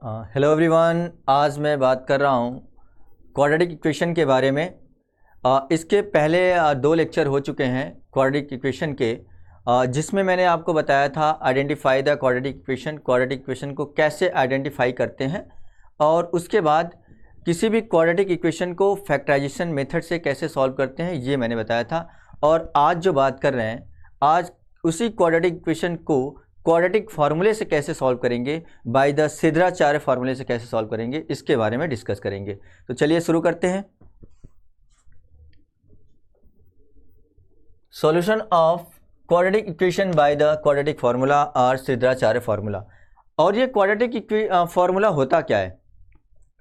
Hello everyone, आज मैं बात कर रहा हूँ क्वाड्रेटिक इक्वेशन के बारे में। इसके पहले दो लेक्चर हो चुके हैं क्वाड्रेटिक इक्वेशन के, जिसमें मैंने आपको बताया था identify the quadratic equation. Quadratic equation को कैसे आइडेंटिफाई करते हैं और उसके बाद किसी भी क्वाड्रेटिक इक्वेशन को फैक्टराइजेशन मेथड से कैसे सॉल्व करते हैं, ये मैंने बताया था। और आज जो बात कर रहे हैं, आज उसी क्वाड्रेटिक इक्वेशन को क्वाड्रेटिक फार्मूले से कैसे सॉल्व करेंगे, बाय द सिद्धाचार्य फार्मूले से कैसे सॉल्व करेंगे, इसके बारे में डिस्कस करेंगे। तो चलिए शुरू करते हैं। Solution of quadratic equation by the quadratic formula और सिद्धाचार्य फार्मूला। और ये क्वाड्रेटिक फार्मूला होता क्या है?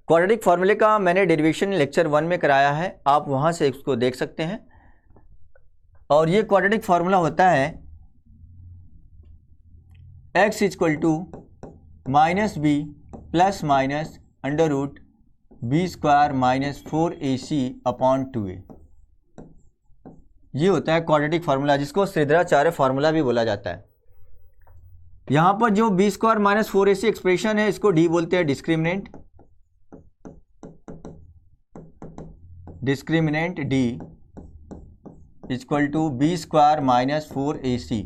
क्वाड्रेटिक फार्मूले का मैंने डेरिवेशन लेक्चर 1 में कराया है, आप वहाँ से इसको देख सकते हैं। और ये क्वाड्रेटिक फार्मूला होता है x equal to minus B plus minus under root b square minus 4ac upon 2a। ये होता है क्वाड्रेटिक फार्मूला, जिसको सिद्धाचार्य फार्मूला भी बोला जाता है। यहाँ पर जो B square minus 4ac expression है, इसको डी बोलते हैं discriminant. Discriminant D equal to B square minus 4ac,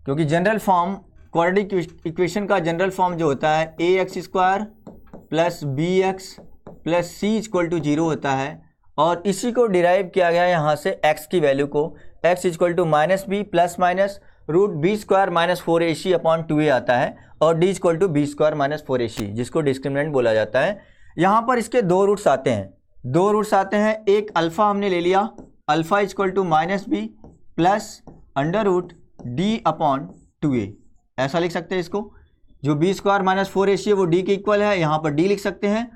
क्योंकि जनरल फॉर्म क्वाड्रेटिक इक्वेशन का जनरल फॉर्म जो होता है A X square plus B X plus C equal to 0 होता है। और इसी को डिराइव किया गया है यहाँ से x की वैल्यू को, x equal to minus B plus minus root b square minus 4ac upon 2a आता है, और d equal to B square minus 4ac, जिसको डिस्क्रिमिनेंट बोला जाता है। यहाँ पर इसके दो रूट्स आते हैं, एक अल्फ़ा हमने ले लिया, alpha equal to minus B plus under root D upon 2a, ऐसा लिख सकते हैं इसको। जो बी स्क्वायर माइनस 4ac है वो डी के इक्वल है, यहाँ पर डी लिख सकते हैं।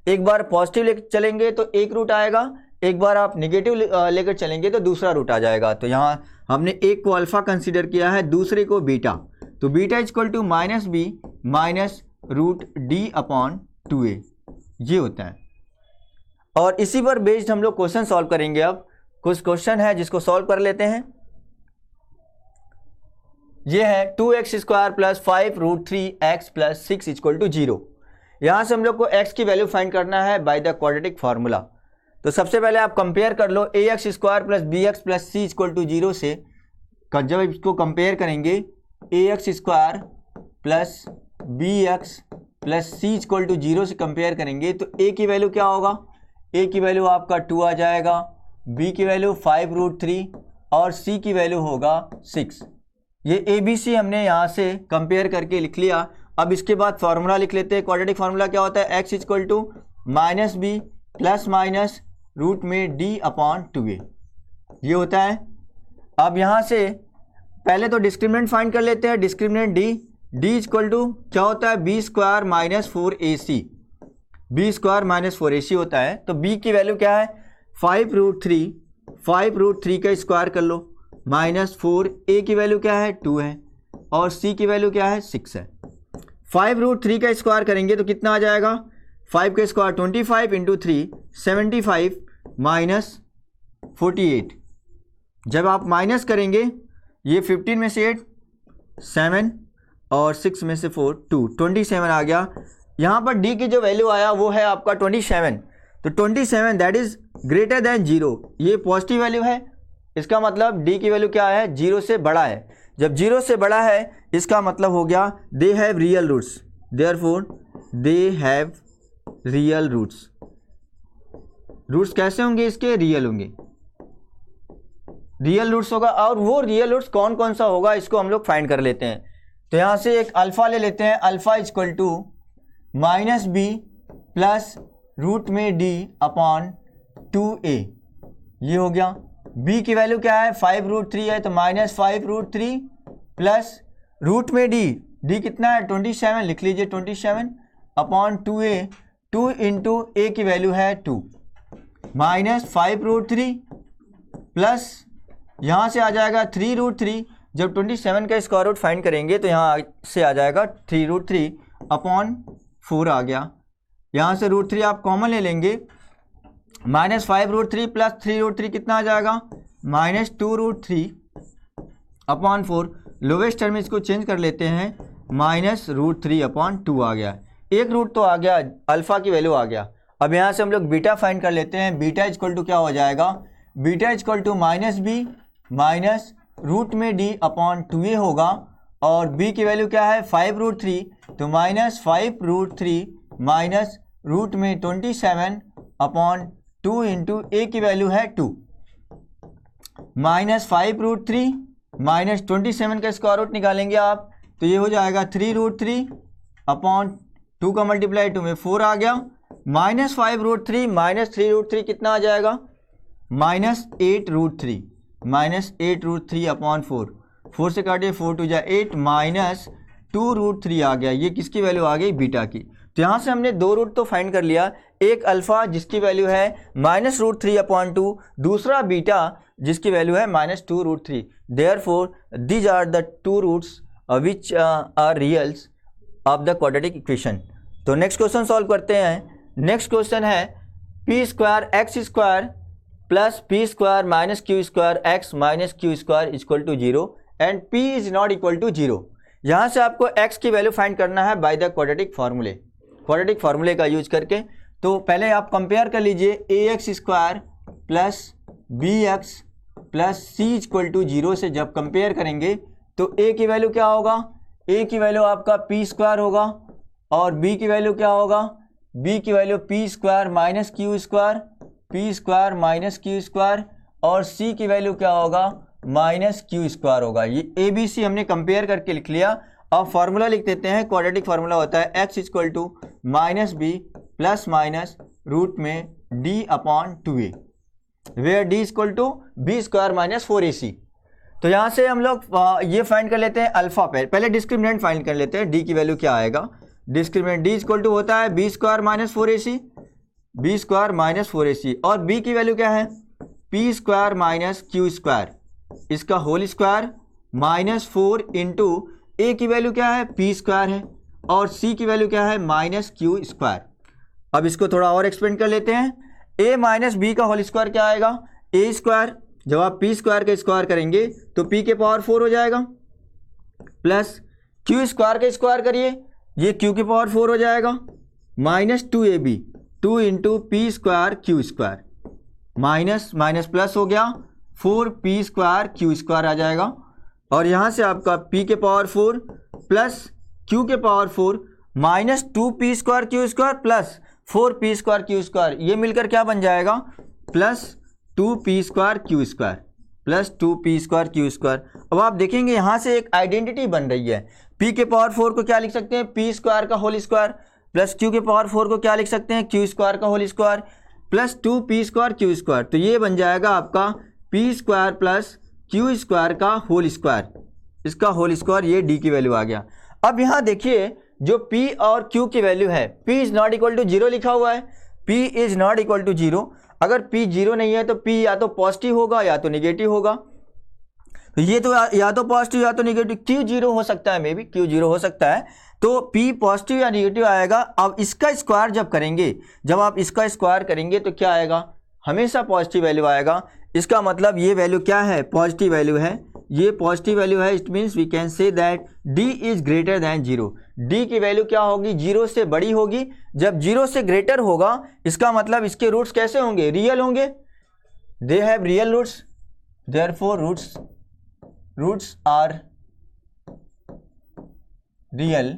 एक बार पॉजिटिव लेकर चलेंगे तो एक रूट आएगा, एक बार आप निगेटिव लेकर चलेंगे तो दूसरा रूट आ जाएगा। तो यहाँ हमने एक को अल्फ़ा कंसीडर किया है, दूसरे को बीटा। तो beta equal to minus B minus root D upon 2a, ये होता है। और इसी पर बेस्ड हम लोग क्वेश्चन सॉल्व करेंगे। अब कुछ क्वेश्चन है जिसको सॉल्व कर लेते हैं। ये है 2x square plus 5 root 3x plus 6 equal to 0। यहाँ से हम लोग को x की वैल्यू फाइंड करना है बाय द क्वाड्रेटिक फार्मूला। तो सबसे पहले आप कंपेयर कर लो ax square plus bx plus c equal to 0 से। जब इसको कंपेयर करेंगे ax square plus bx plus c equal to 0 से कंपेयर करेंगे तो a की वैल्यू क्या होगा? a की वैल्यू आपका 2 आ जाएगा, b की वैल्यू 5 रूट 3 और c की वैल्यू होगा 6। ये ABC हमने यहाँ से कंपेयर करके लिख लिया। अब इसके बाद फार्मूला लिख लेते हैं। क्वाड्रेटिक फार्मूला क्या होता है? x equal to minus B plus minus root में d अपॉन 2a, ये होता है। अब यहाँ से पहले तो डिस्क्रिमिनेंट फाइंड कर लेते हैं। डिस्क्रिमिनेंट d इक्वल टू क्या होता है? B square minus 4ac, B square minus 4ac होता है। तो b की वैल्यू क्या है? 5 रूट 3 का स्क्वायर कर लो माइनस 4, a की वैल्यू क्या है? 2 है, और c की वैल्यू क्या है? 6 है। 5 रूट 3 का स्क्वायर करेंगे तो कितना आ जाएगा? 5 का स्क्वायर 25 इंटू 3 75 माइनस 48। जब आप माइनस करेंगे, ये 15 में से 8 7 और 6 में से 4 2, 27 आ गया। यहाँ पर d की जो वैल्यू आया वो है आपका 27। तो 27 दैट इज ग्रेटर देन 0, ये पॉजिटिव वैल्यू है। इसका मतलब d की वैल्यू क्या है? 0 से बड़ा है। जब 0 से बड़ा है इसका मतलब हो गया they have real roots, therefore they have real roots. Roots कैसे होंगे इसके? रियल होंगे, रियल रूट्स होगा। और वो रियल रूट्स कौन कौन सा होगा इसको हम लोग फाइंड कर लेते हैं। तो यहाँ से एक अल्फ़ा ले लेते हैं, alpha equal to minus B plus root में d अपॉन 2a, ये हो गया। b की वैल्यू क्या है? 5 रूट 3 है, तो माइनस 5 रूट 3 प्लस रूट में d कितना है? 27, लिख लीजिए 27 अपॉन 2a, 2 इंटू a की वैल्यू है 2 माइनस 5 रूट 3 प्लस यहाँ से आ जाएगा 3 रूट 3। जब 27 का स्क्वायर रूट फाइंड करेंगे तो यहाँ से आ जाएगा 3 रूट 3 अपॉन 4 आ गया। यहाँ से रूट 3 आप कॉमन ले लेंगे, माइनस 5 रूट 3 प्लस 3 रूट 3 कितना आ जाएगा? Minus 2 root 3 upon 4। Lowest term इसको चेंज कर लेते हैं, माइनस रूट 3 अपॉन 2 आ गया। एक रूट तो आ गया, अल्फ़ा की वैल्यू आ गया। अब यहाँ से हम लोग बीटा फाइंड कर लेते हैं। बीटा इक्वल टू क्या हो जाएगा, beta equal to minus B minus root में डी अपॉन 2a होगा, और b की वैल्यू क्या है 5 रूट 3, तो माइनस 5 रूट 3 माइनस रूट में 27 अपॉन 2 इंटू ए की वैल्यू है 2, माइनस 5 रूट 3 माइनस 27 का स्क्वायर रूट निकालेंगे आप, तो ये हो जाएगा 3 रूट 3 अपॉन 2 का मल्टीप्लाई 2 में 4 आ गया, माइनस 5 रूट 3 माइनस 3 रूट 3 कितना आ जाएगा, minus 8 root 3, minus 8 root 3 upon 4, 4 से काटिए 4 टू जा 8, माइनस 2 रूट 3 आ गया। ये किसकी वैल्यू आ गई, बीटा की। तो यहाँ से हमने दो रूट तो फाइंड कर लिया, एक अल्फ़ा जिसकी वैल्यू है माइनस रूट 3 अपॉन 2, दूसरा बीटा जिसकी वैल्यू है minus 2 root 3। Therefore these are the two roots which are reals of the quadratic equation. तो नेक्स्ट क्वेश्चन सॉल्व करते हैं। नेक्स्ट क्वेश्चन है P square X square plus P square minus Q square X minus Q square equal to 0 and p is not equal to 0। यहाँ से आपको x की value find करना है बाय द क्वाड्रेटिक फार्मूले, क्वाड्रेटिक फार्मूले का यूज करके। तो पहले आप कंपेयर कर लीजिए ax square plus bx plus c equal to 0 से जब कंपेयर करेंगे तो a की वैल्यू क्या होगा, a की वैल्यू आपका p स्क्वायर होगा, और b की वैल्यू क्या होगा, b की value p square minus Q square, p square minus Q square, और c की वैल्यू क्या होगा, माइनस क्यू स्क्वायर होगा। ये ए बी सी हमने कंपेयर करके लिख लिया। अब फार्मूला लिख देते हैं। क्वाड्रेटिक फार्मूला होता है X equal to minus B plus minus root में D upon 2a, where D equal to B square minus 4ac। तो यहाँ से हम लोग ये फाइंड कर लेते हैं अल्फा पे, पहले डिस्क्रिमिनेंट फाइंड कर लेते हैं। डी की वैल्यू क्या आएगा, डिस्क्रिमिनेंट डी इक्वल टू होता है B square minus 4ac, B square minus 4ac, और बी की वैल्यू क्या है P square minus Q square, इसका whole square minus 4 into A की वैल्यू क्या है पी स्क्वायर है, और सी की वैल्यू क्या है माइनस क्यू स्क्वायर। अब इसको थोड़ा और एक्सपेंड कर लेते हैं। ए माइनस बी का होल स्क्वायर क्या आएगा, ए स्क्वायर, जब आप पी स्क्वायर का स्क्वायर करेंगे तो पी के पावर 4 हो जाएगा, प्लस क्यू स्क्वायर का स्क्वायर करिए, ये क्यू के पावर 4 हो जाएगा, minus 2ab 2 into P square Q square, minus minus plus हो गया 4p स्क्वायर क्यू स्क्वायर आ जाएगा, और यहाँ से आपका p के पावर 4 प्लस q के power 4 minus 2p square Q square plus 4p square Q square, ये मिलकर क्या बन जाएगा plus 2p square Q square, plus 2p square Q square. अब आप देखेंगे यहाँ से एक आइडेंटिटी बन रही है। p के पावर 4 को क्या लिख सकते हैं, p स्क्वायर का होल स्क्वायर, प्लस q के पावर 4 को क्या लिख सकते हैं, q स्क्वायर का whole square, plus 2p square Q square. तो ये बन जाएगा आपका P square plus Q square का होल स्क्वायर, इसका होल स्क्वायर, ये डी की वैल्यू आ गया। अब यहाँ देखिए जो p और q की वैल्यू है, p is not equal to 0 लिखा हुआ है, p is not equal to 0। अगर p 0 नहीं है तो p या तो पॉजिटिव होगा या तो निगेटिव होगा। तो ये तो या तो पॉजिटिव या तो निगेटिव, q 0 हो सकता है, मे बी q 0 हो सकता है, तो p पॉजिटिव या निगेटिव आएगा। अब इसका स्क्वायर जब करेंगे, जब आप इसका स्क्वायर करेंगे तो क्या आएगा, हमेशा पॉजिटिव वैल्यू आएगा। इसका मतलब ये वैल्यू क्या है, पॉजिटिव वैल्यू है, ये पॉजिटिव वैल्यू है। It means we can say that d is greater than 0। d की वैल्यू क्या होगी, 0 से बड़ी होगी। जब 0 से ग्रेटर होगा इसका मतलब इसके रूट्स कैसे होंगे, रियल होंगे, they have real roots, therefore roots are real.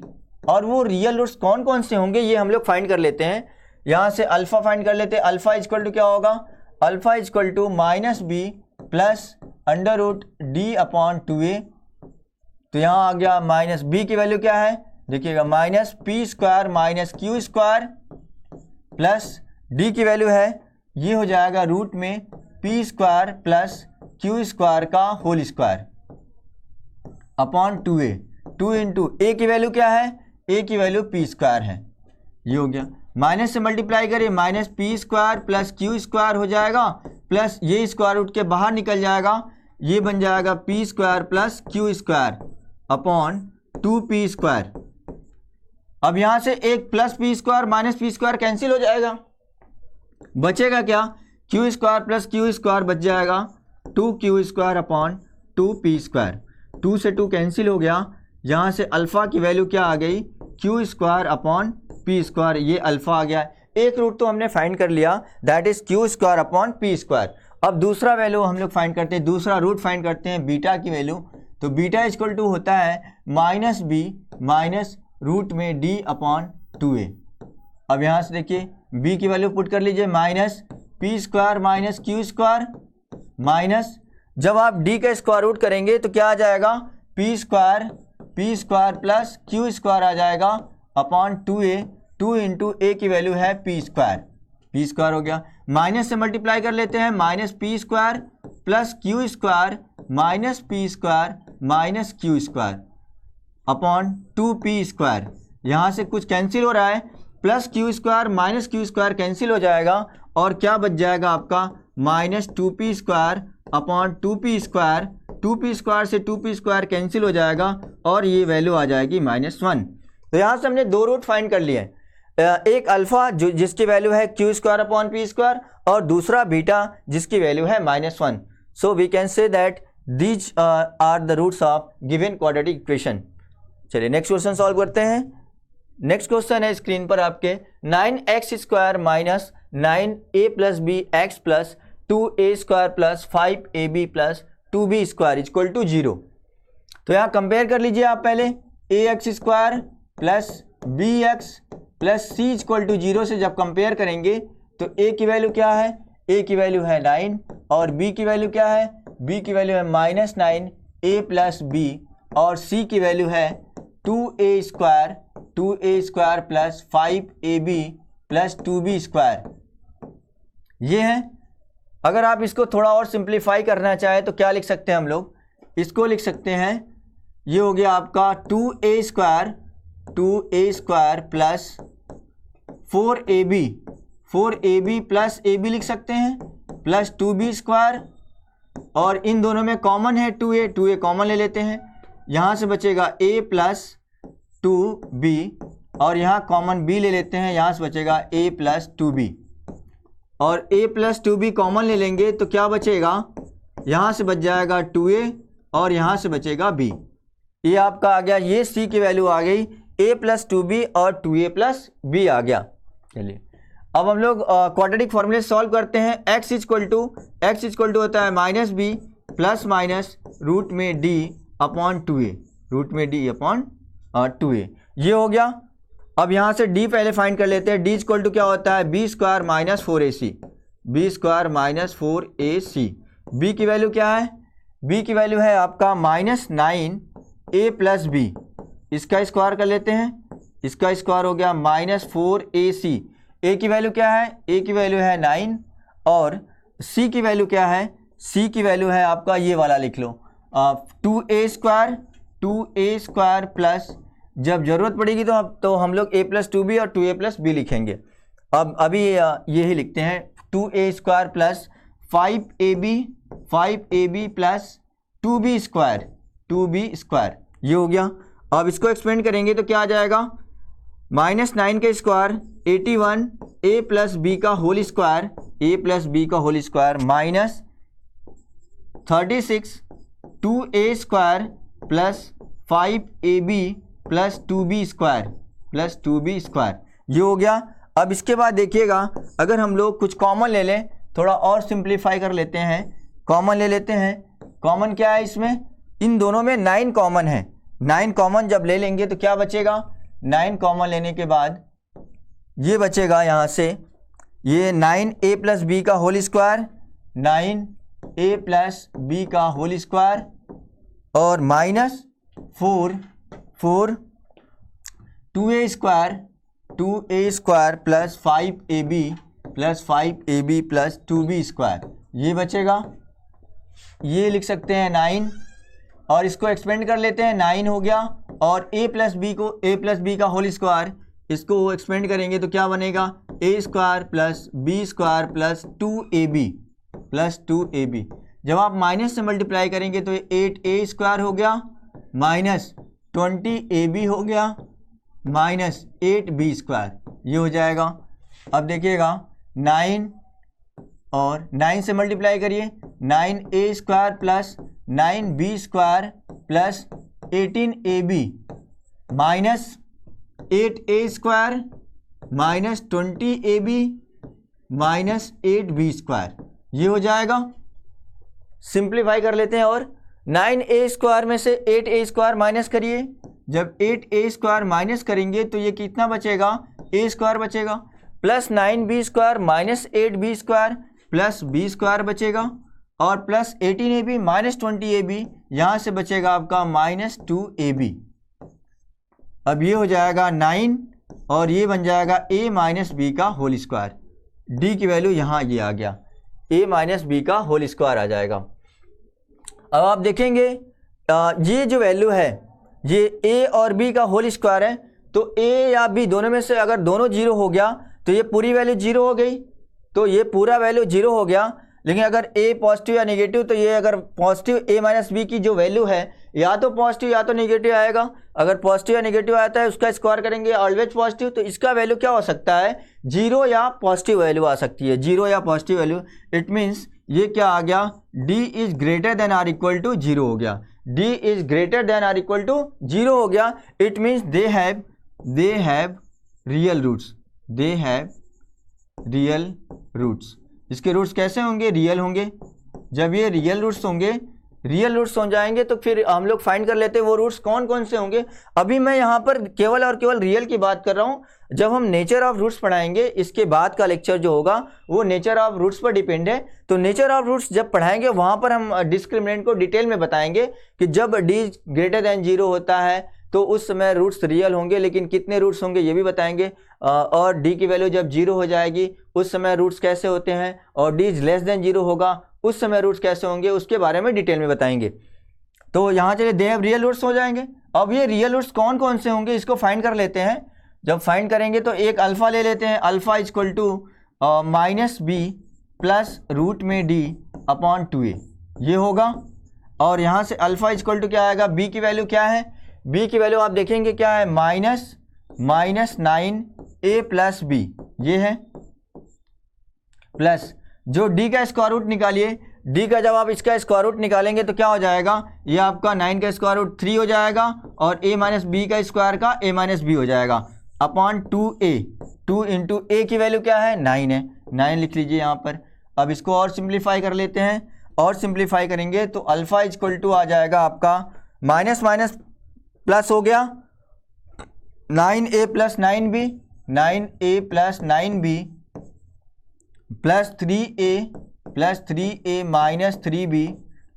और वो रियल रूट्स कौन कौन से होंगे ये हम लोग फाइंड कर लेते हैं। यहाँ से अल्फा फाइंड कर लेते हैं। अल्फा इक्वल टू क्या होगा, alpha equal to minus B plus under root D upon 2a। तो यहाँ आ गया माइनस बी की वैल्यू क्या है, देखिएगा minus P square minus Q square, plus D की वैल्यू है ये हो जाएगा रूट में P square plus Q square का whole square upon 2a। 2 into A की वैल्यू क्या है, ए की वैल्यू पी स्क्वायर है, ये हो गया। माइनस से मल्टीप्लाई करिए, minus P square plus Q square हो जाएगा, प्लस ये स्क्वायर रूट के बाहर निकल जाएगा, ये बन जाएगा P square plus Q square upon 2p square. अब यहाँ से एक plus P square minus P square cancel हो जाएगा, बचेगा क्या, Q square plus Q square बच जाएगा 2q square upon 2p square. 2 से 2 कैंसिल हो गया, यहाँ से अल्फ़ा की वैल्यू क्या आ गई, Q square upon P square, ये अल्फ़ा आ गया। एक रूट तो हमने फाइंड कर लिया, that is Q square upon P square. अब दूसरा वैल्यू हम लोग फाइंड करते हैं, दूसरा रूट फाइंड करते हैं बीटा की वैल्यू। तो बीटा इक्वल टू होता है माइनस बी माइनस रूट में डी अपॉन 2a। अब यहाँ से देखिए b की वैल्यू पुट कर लीजिए, minus P square minus Q square minus, जब आप d का स्क्वायर रूट करेंगे तो क्या आ जाएगा, P square plus Q square आ जाएगा अपॉन 2a। 2 इंटू ए की वैल्यू है पी स्क्वायर हो गया। माइनस से मल्टीप्लाई कर लेते हैं, minus P square plus Q square minus P square minus Q square upon 2p square. यहाँ से कुछ कैंसिल हो रहा है, plus Q square minus Q square cancel हो जाएगा और क्या बच जाएगा आपका, minus 2p square upon 2p square. 2p square से 2p स्क्वायर कैंसिल हो जाएगा और ये वैल्यू आ जाएगी -1। तो यहाँ से हमने दो रूट फाइंड कर लिए हैं, एक अल्फ़ा जो जिसकी वैल्यू है Q square upon P square और दूसरा बीटा जिसकी वैल्यू है -1। So we can say that these are the roots of given quadratic equation. चलिए नेक्स्ट क्वेश्चन सॉल्व करते हैं। नेक्स्ट क्वेश्चन है स्क्रीन पर आपके, 9x square minus 9a plus B X plus 2a square plus 5ab plus 2b square equal to 0। तो यहाँ compare कर लीजिए आप पहले, ax square plus bx plus c equal to 0 से जब कंपेयर करेंगे तो a की वैल्यू क्या है, a की वैल्यू है 9 और b की वैल्यू क्या है, b की वैल्यू है -9a प्लस b और c की वैल्यू है 2a square plus 5ab plus 2b square. ये है। अगर आप इसको थोड़ा और सिंप्लीफाई करना चाहें तो क्या लिख सकते हैं हम लोग, इसको लिख सकते हैं, ये हो गया आपका 2a square plus 4ab plus ab लिख सकते हैं प्लस 2b स्क्वायर, और इन दोनों में कॉमन है 2a कॉमन ले लेते हैं, यहाँ से बचेगा a प्लस 2b और यहाँ कॉमन b ले लेते हैं, यहाँ से बचेगा a प्लस 2b और a प्लस 2b कॉमन ले लेंगे तो क्या बचेगा, यहाँ से बच जाएगा 2a और यहाँ से बचेगा b। ये आपका आ गया, ये c की वैल्यू आ गई a प्लस 2b और 2a प्लस b आ गया। चलिए अब हम लोग क्वाड्रेटिक फॉर्मूले सॉल्व करते हैं। x इक्वल टू होता है minus b plus minus root में d अपॉन 2a, ये हो गया। अब यहाँ से d पहले फाइंड कर लेते हैं। d इक्वल टू क्या होता है, b square minus 4ac। b की वैल्यू क्या है, b की वैल्यू है आपका -9a प्लस b, इसका स्क्वायर कर लेते हैं, इसका स्क्वायर हो गया -4ac। a की वैल्यू क्या है, a की वैल्यू है 9 और c की वैल्यू क्या है, c की वैल्यू है आपका ये वाला लिख लो 2a स्क्वायर प्लस, जब ज़रूरत पड़ेगी तो हम लोग a प्लस 2b और 2a प्लस b लिखेंगे। अब अभी यही लिखते हैं 2a square plus 5ab plus 2b square, ये हो गया। अब इसको एक्सपेंड करेंगे तो क्या आ जाएगा, -9 का स्क्वायर 81 a प्लस b का whole square minus 36 2a square plus 5ab plus 2b square, ये हो गया। अब इसके बाद देखिएगा, अगर हम लोग कुछ कॉमन ले लें, थोड़ा और सिंप्लीफाई कर लेते हैं, कॉमन ले लेते हैं। कॉमन क्या है इसमें, इन दोनों में 9 कॉमन है, 9 कॉमन जब ले लेंगे तो क्या बचेगा, 9 कॉमन लेने के बाद ये बचेगा, यहाँ से ये 9a प्लस b का whole square, 9a plus b का होल स्क्वायर और minus 4 2a square plus 5ab plus 2b square, ये बचेगा। ये लिख सकते हैं 9 और इसको एक्सपेंड कर लेते हैं, 9 हो गया और a प्लस b का होल स्क्वायर, इसको एक्सपेंड करेंगे तो क्या बनेगा, a square plus b square plus 2ab। जब आप माइनस से मल्टीप्लाई करेंगे तो 8a स्क्वायर हो गया माइनस 20ab हो गया माइनस 8b स्क्वायर, ये हो जाएगा। अब देखिएगा 9 और 9 से मल्टीप्लाई करिए, 9a square plus 9b square plus 18ab minus 8a² minus 20ab minus 8b², ये हो जाएगा। सिंप्लीफाई कर लेते हैं और 9a² में से 8a² माइनस करिए। जब 8a² माइनस करेंगे तो ये कितना बचेगा, a² बचेगा, plus 9b² minus 8b² plus b² बचेगा, और प्लस 18ab माइनस 20ab, यहाँ से बचेगा आपका माइनस 2ab। अब ये हो जाएगा 9 और ये बन जाएगा a माइनस बी का होल स्क्वायर। डी की वैल्यू यहाँ ये आ गया, a माइनस बी का होल स्क्वायर आ जाएगा। अब आप देखेंगे ये जो वैल्यू है ये a और b का होल स्क्वायर है, तो a या b दोनों में से अगर दोनों जीरो हो गया तो ये पूरी वैल्यू जीरो हो गई, तो ये पूरा वैल्यू जीरो हो गया। लेकिन अगर a पॉजिटिव या नेगेटिव, तो ये अगर पॉजिटिव a माइनस बी की जो वैल्यू है या तो पॉजिटिव या तो नेगेटिव आएगा। अगर पॉजिटिव या नेगेटिव आता है उसका स्क्वायर करेंगे ऑलवेज पॉजिटिव, तो इसका वैल्यू क्या हो सकता है, जीरो या पॉजिटिव वैल्यू आ सकती है, जीरो या पॉजिटिव वैल्यू। इट मीन्स ये क्या आ गया, d is greater than or equal to zero हो गया, d is greater than or equal to zero हो गया। It means they have real roots, they have real roots. इसके रूट्स कैसे होंगे, रियल होंगे। जब ये रियल रूट्स होंगे, रियल रूट्स हो जाएंगे तो फिर हम लोग फाइंड कर लेते हैं वो रूट्स कौन कौन से होंगे। अभी मैं यहाँ पर केवल और केवल रियल की बात कर रहा हूँ। जब हम नेचर ऑफ रूट्स पढ़ाएंगे, इसके बाद का लेक्चर जो होगा वो नेचर ऑफ रूट्स पर डिपेंड है। तो नेचर ऑफ रूट्स जब पढ़ाएंगे वहाँ पर हम डिस्क्रिमिनेंट को डिटेल में बताएंगे कि जब d ग्रेटर देन जीरो होता है तो उस समय रूट्स रियल होंगे, लेकिन कितने रूट्स होंगे ये भी बताएंगे। और d की वैल्यू जब जीरो हो जाएगी उस समय रूट्स कैसे होते हैं, और d लेस देन जीरो होगा उस समय रूट्स कैसे होंगे, उसके बारे में डिटेल में बताएंगे। तो यहाँ चलिए दे हैव रियल रूट्स हो जाएंगे। अब ये रियल रूट्स कौन कौन से होंगे इसको फाइंड कर लेते हैं। जब फाइंड करेंगे तो एक अल्फ़ा ले लेते हैं, alpha equal to minus B plus root में d अपॉन 2a, ये होगा। और यहाँ से अल्फ़ा इक्वल टू क्या आएगा, b की वैल्यू क्या है, b की वैल्यू आप देखेंगे क्या है, माइनस 9a प्लस b, ये है, प्लस जो d का स्क्वायर रूट निकालिए, d का जब आप इसका स्क्वायर रूट निकालेंगे तो क्या हो जाएगा, ये आपका 9 का स्क्वायर रूट 3 हो जाएगा, और a माइनस बी का स्क्वायर का a माइनस बी हो जाएगा अपॉन 2a। 2 इंटू a की वैल्यू क्या है, 9 है, 9 लिख लीजिए यहाँ पर। अब इसको और सिंप्लीफाई कर लेते हैं, और सिंप्लीफाई करेंगे तो अल्फ़ा इक्वल टू आ जाएगा आपका माइनस माइनस प्लस हो गया 9a plus 9b, 9a plus 9b plus 3a minus 3b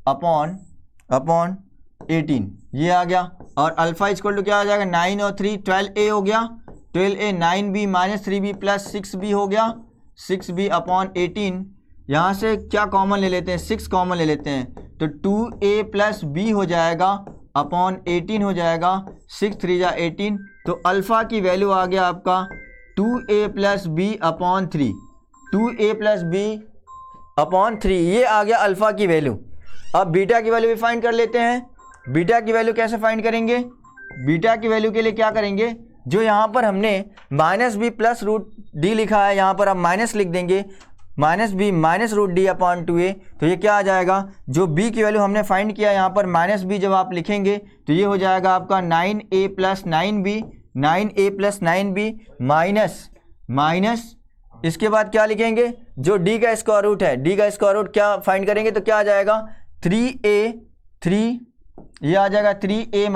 upon 18, ये आ गया। और अल्फ़ा इक्वल टू क्या आ जाएगा, 9 और 3 12a हो गया, 12a 9b minus 3b plus 6b हो गया, 6b अपॉन 18। यहाँ से क्या कॉमन ले लेते हैं, 6 कॉमन ले लेते हैं, तो 2a प्लस b हो जाएगा अपॉन 18 हो जाएगा, 6 3 जा 18। तो अल्फ़ा की वैल्यू आ गया आपका 2a plus B upon 3, 2a plus B upon 3, ये आ गया अल्फ़ा की वैल्यू। अब बीटा की वैल्यू भी फाइंड कर लेते हैं। बीटा की वैल्यू कैसे फाइंड करेंगे, बीटा की वैल्यू के लिए क्या करेंगे, जो यहाँ पर हमने minus B plus root D लिखा है, यहाँ पर आप माइनस लिख देंगे, minus B minus root D upon 2a, तो ये क्या आ जाएगा, जो b की वैल्यू हमने फाइंड किया यहाँ पर माइनस बी जब आप लिखेंगे तो ये हो जाएगा आपका 9a plus 9b, 9a plus 9b minus इसके बाद क्या लिखेंगे, जो d का स्क्वायर रूट है, d का स्क्वायर रूट क्या फाइंड करेंगे तो क्या आ जाएगा 3 ये आ जाएगा 3a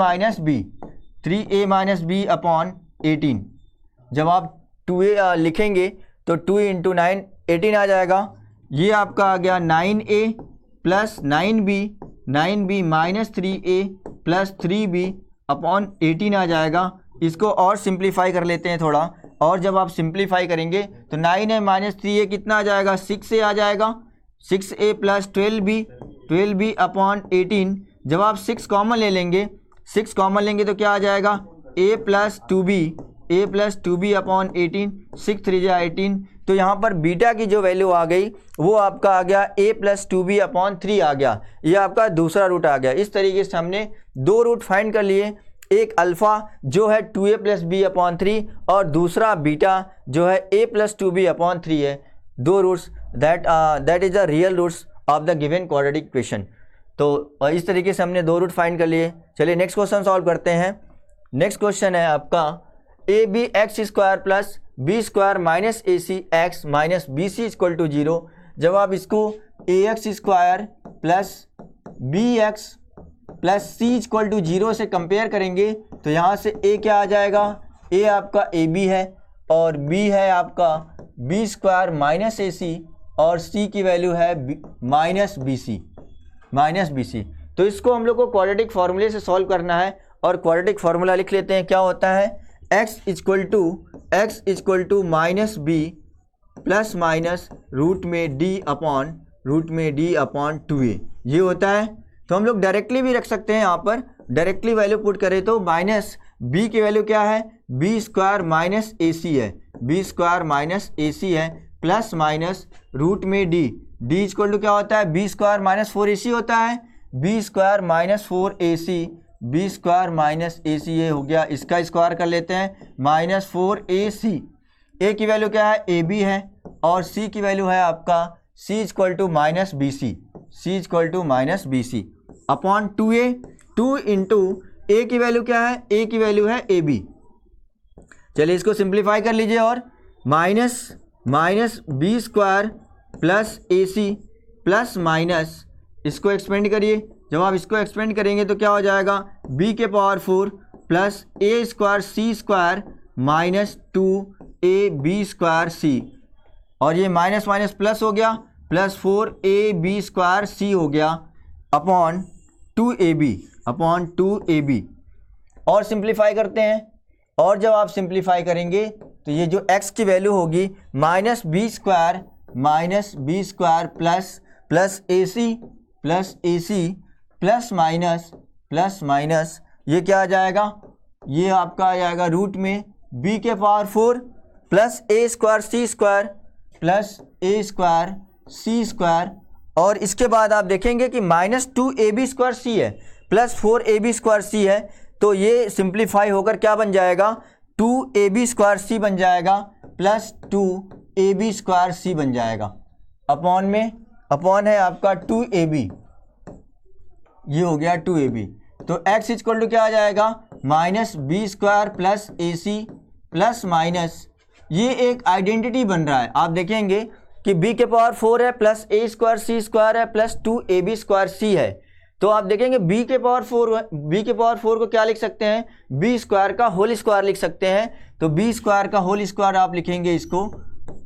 माइनस b अपॉन 18। जब आप 2a लिखेंगे तो 2 इंटू 9 18 आ जाएगा। ये आपका आ गया 9a plus 9b minus 3a plus 3b upon 18 आ जाएगा। इसको और सिंप्लीफाई कर लेते हैं थोड़ा, और जब आप सिंप्लीफाई करेंगे तो 9a माइनस 3a कितना आ जाएगा, 6a आ जाएगा, 6a प्लस 12b अपॉन 18। जब आप 6 कॉमन ले लेंगे, 6 कॉमन लेंगे तो क्या आ जाएगा, a प्लस 2b अपॉन 18, 6 3 जा 18। तो यहाँ पर बीटा की जो वैल्यू आ गई वो आपका आ गया a प्लस 2b अपॉन 3 आ गया, ये आपका दूसरा रूट आ गया। इस तरीके से हमने दो रूट फाइंड कर लिए, एक अल्फ़ा जो है 2a प्लस b अपॉन 3 और दूसरा बीटा जो है a प्लस 2b अपॉन 3 है। दो roots that is the real roots of the given quadratic equation. तो इस तरीके से हमने 2 रूट फाइंड कर लिए। चलिए नेक्स्ट क्वेश्चन सॉल्व करते हैं। नेक्स्ट क्वेश्चन है आपका A B X square plus B square minus A C X minus B C equal to 0। जब आप इसको A X square plus B X plus C equal to 0 से compare करेंगे तो यहाँ से ए क्या आ जाएगा, ए आपका ए बी है और बी है आपका बी स्क्वायर माइनस ए सी और सी की वैल्यू है माइनस बी सी। तो इसको हम लोग को क्वाड्रेटिक फार्मूले से सॉल्व करना है और क्वाड्रेटिक फार्मूला लिख लेते हैं। क्या होता है, x equal to minus B plus minus root में d अपॉन 2a, ये होता है। तो हम लोग डायरेक्टली भी रख सकते हैं, यहाँ पर डायरेक्टली वैल्यू पुट करें तो माइनस b की वैल्यू क्या है, B square minus A C है, B square minus A C है प्लस माइनस रूट में d इक्वल टू क्या होता है, बी स्क्वायर माइनस 4ac होता है, B square minus 4ac, B square minus A C, ये हो गया, इसका स्क्वायर कर लेते हैं माइनस 4ac। ए की वैल्यू क्या है, ए बी है और सी की वैल्यू है आपका C equal to minus B C upon 2a। 2 into A की वैल्यू क्या है, ए की वैल्यू है ए बी। चलिए इसको सिंप्लीफाई कर लीजिए और minus B square plus A C plus minus, इसको एक्सपेंड करिए। जब आप इसको एक्सपेंड करेंगे तो क्या हो जाएगा, b के पावर 4 प्लस ए स्क्वायर सी स्क्वायर माइनस 2ab स्क्वायर सी, और ये माइनस माइनस प्लस हो गया, प्लस 4ab स्क्वायर सी हो गया अपॉन 2ab। और सिंप्लीफाई करते हैं, और जब आप सिंप्लीफाई करेंगे तो ये जो x की वैल्यू होगी minus B square plus A C plus minus ये क्या आ जाएगा, ये आपका आ जाएगा रूट में b के पावर 4 प्लस ए स्क्वायर सी स्क्वायर प्लस ए स्क्वायर सी स्क्वायर, और इसके बाद आप देखेंगे कि माइनस 2ab स्क्वायर सी है प्लस 4ab स्क्वायर सी है, तो ये सिंप्लीफाई होकर क्या बन जाएगा, 2ab स्क्वायर सी बन जाएगा प्लस 2ab स्क्वायर सी बन जाएगा। अपॉन है आपका 2ab, ये हो गया 2ab। तो x इक्वल टू क्या आ जाएगा, minus B square plus A C plus minus, ये एक आइडेंटिटी बन रहा है। आप देखेंगे कि b के पावर 4 है प्लस ए स्क्वायर सी स्क्वायर है प्लस 2ab स्क्वायर सी है, तो आप देखेंगे b के पावर 4 को क्या लिख सकते हैं, b स्क्वायर का होल स्क्वायर लिख सकते हैं। तो b स्क्वायर का होल स्क्वायर आप लिखेंगे, इसको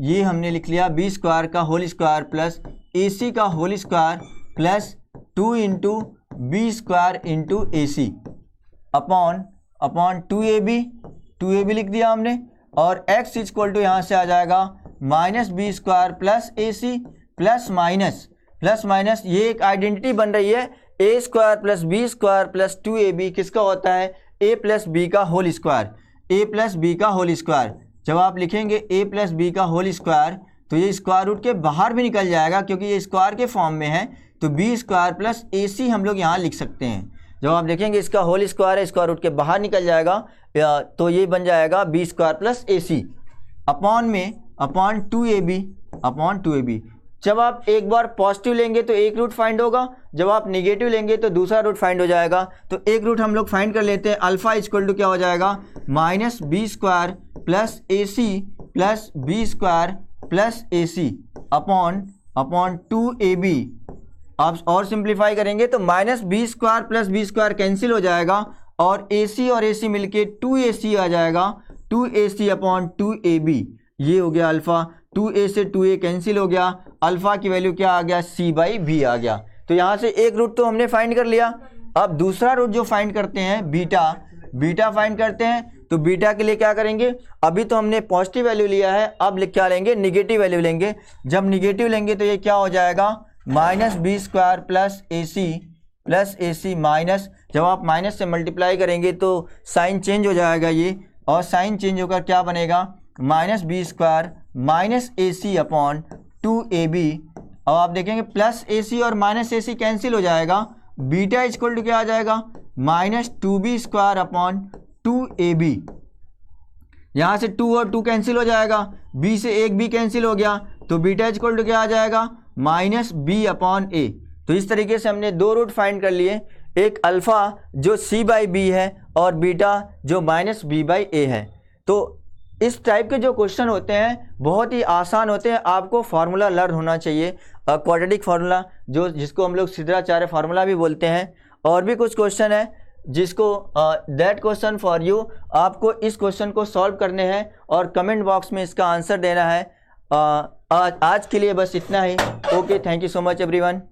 ये हमने लिख लिया, b स्क्वायर का whole square plus A C का whole square plus 2 into B square into A C upon 2ab लिख दिया हमने। और x इक्वल टू यहाँ से आ जाएगा minus B square plus A C plus minus, ये एक आइडेंटिटी बन रही है, A square plus B square plus 2ab किसका होता है, a प्लस बी का होल स्क्वायर। जब आप लिखेंगे a प्लस बी का होल स्क्वायर तो ये स्क्वायर रूट के बाहर भी निकल जाएगा, क्योंकि ये स्क्वायर के फॉर्म में है, तो बी स्क्वायर प्लस ए सी हम लोग यहाँ लिख सकते हैं। जब आप देखेंगे इसका होल स्क्वायर है, स्क्वायर रूट के बाहर निकल जाएगा, तो ये बन जाएगा B square plus A C upon 2ab। जब आप एक बार पॉजिटिव लेंगे तो एक रूट फाइंड होगा, जब आप निगेटिव लेंगे तो दूसरा रूट फाइंड हो जाएगा। तो एक रूट हम लोग फाइंड कर लेते हैं, अल्फा इक्वल टू क्या हो जाएगा, minus B square plus A C plus B square plus A C upon 2ab। आप और सिंप्लीफाई करेंगे तो minus B square plus B square cancel हो जाएगा और ए सी मिलके 2ac आ जाएगा, 2ac अपॉन 2ab, ये हो गया अल्फ़ा। 2a से 2a कैंसिल हो गया, अल्फ़ा की वैल्यू क्या आ गया, c/b आ गया। तो यहाँ से एक रूट तो हमने फाइंड कर लिया। अब दूसरा रूट जो फाइंड करते हैं, बीटा फाइंड करते हैं। तो बीटा के लिए क्या करेंगे, अभी तो हमने पॉजिटिव वैल्यू लिया है, अब क्या लेंगे, निगेटिव वैल्यू लेंगे। जब निगेटिव लेंगे तो ये क्या हो जाएगा, minus B square plus A C minus, जब आप माइनस से मल्टीप्लाई करेंगे तो साइन चेंज हो जाएगा ये, और साइन चेंज होकर क्या बनेगा, minus B square minus A C upon 2ab। अब आप देखेंगे प्लस ए सी और माइनस ए सी कैंसिल हो जाएगा, बीटा इक्वल टू क्या आ जाएगा, minus 2b square upon 2ab। यहाँ से 2 और 2 कैंसिल हो जाएगा, b से एक b कैंसिल हो गया, तो बीटा इक्वल टू क्या आ जाएगा, माइनस b अपॉन ए। तो इस तरीके से हमने दो रूट फाइंड कर लिए, एक अल्फ़ा जो c/b है और बीटा जो -b/a है। तो इस टाइप के जो क्वेश्चन होते हैं बहुत ही आसान होते हैं, आपको फार्मूला लर्न होना चाहिए, क्वाड्रेटिक फार्मूला जिसको हम लोग सिद्धाचार्य फार्मूला भी बोलते हैं। और भी कुछ क्वेश्चन है जिसको दैट क्वेश्चन फॉर यू, आपको इस क्वेश्चन को सॉल्व करने हैं और कमेंट बॉक्स में इसका आंसर देना है। आज के लिए बस इतना ही। Okay, thank you so much everyone.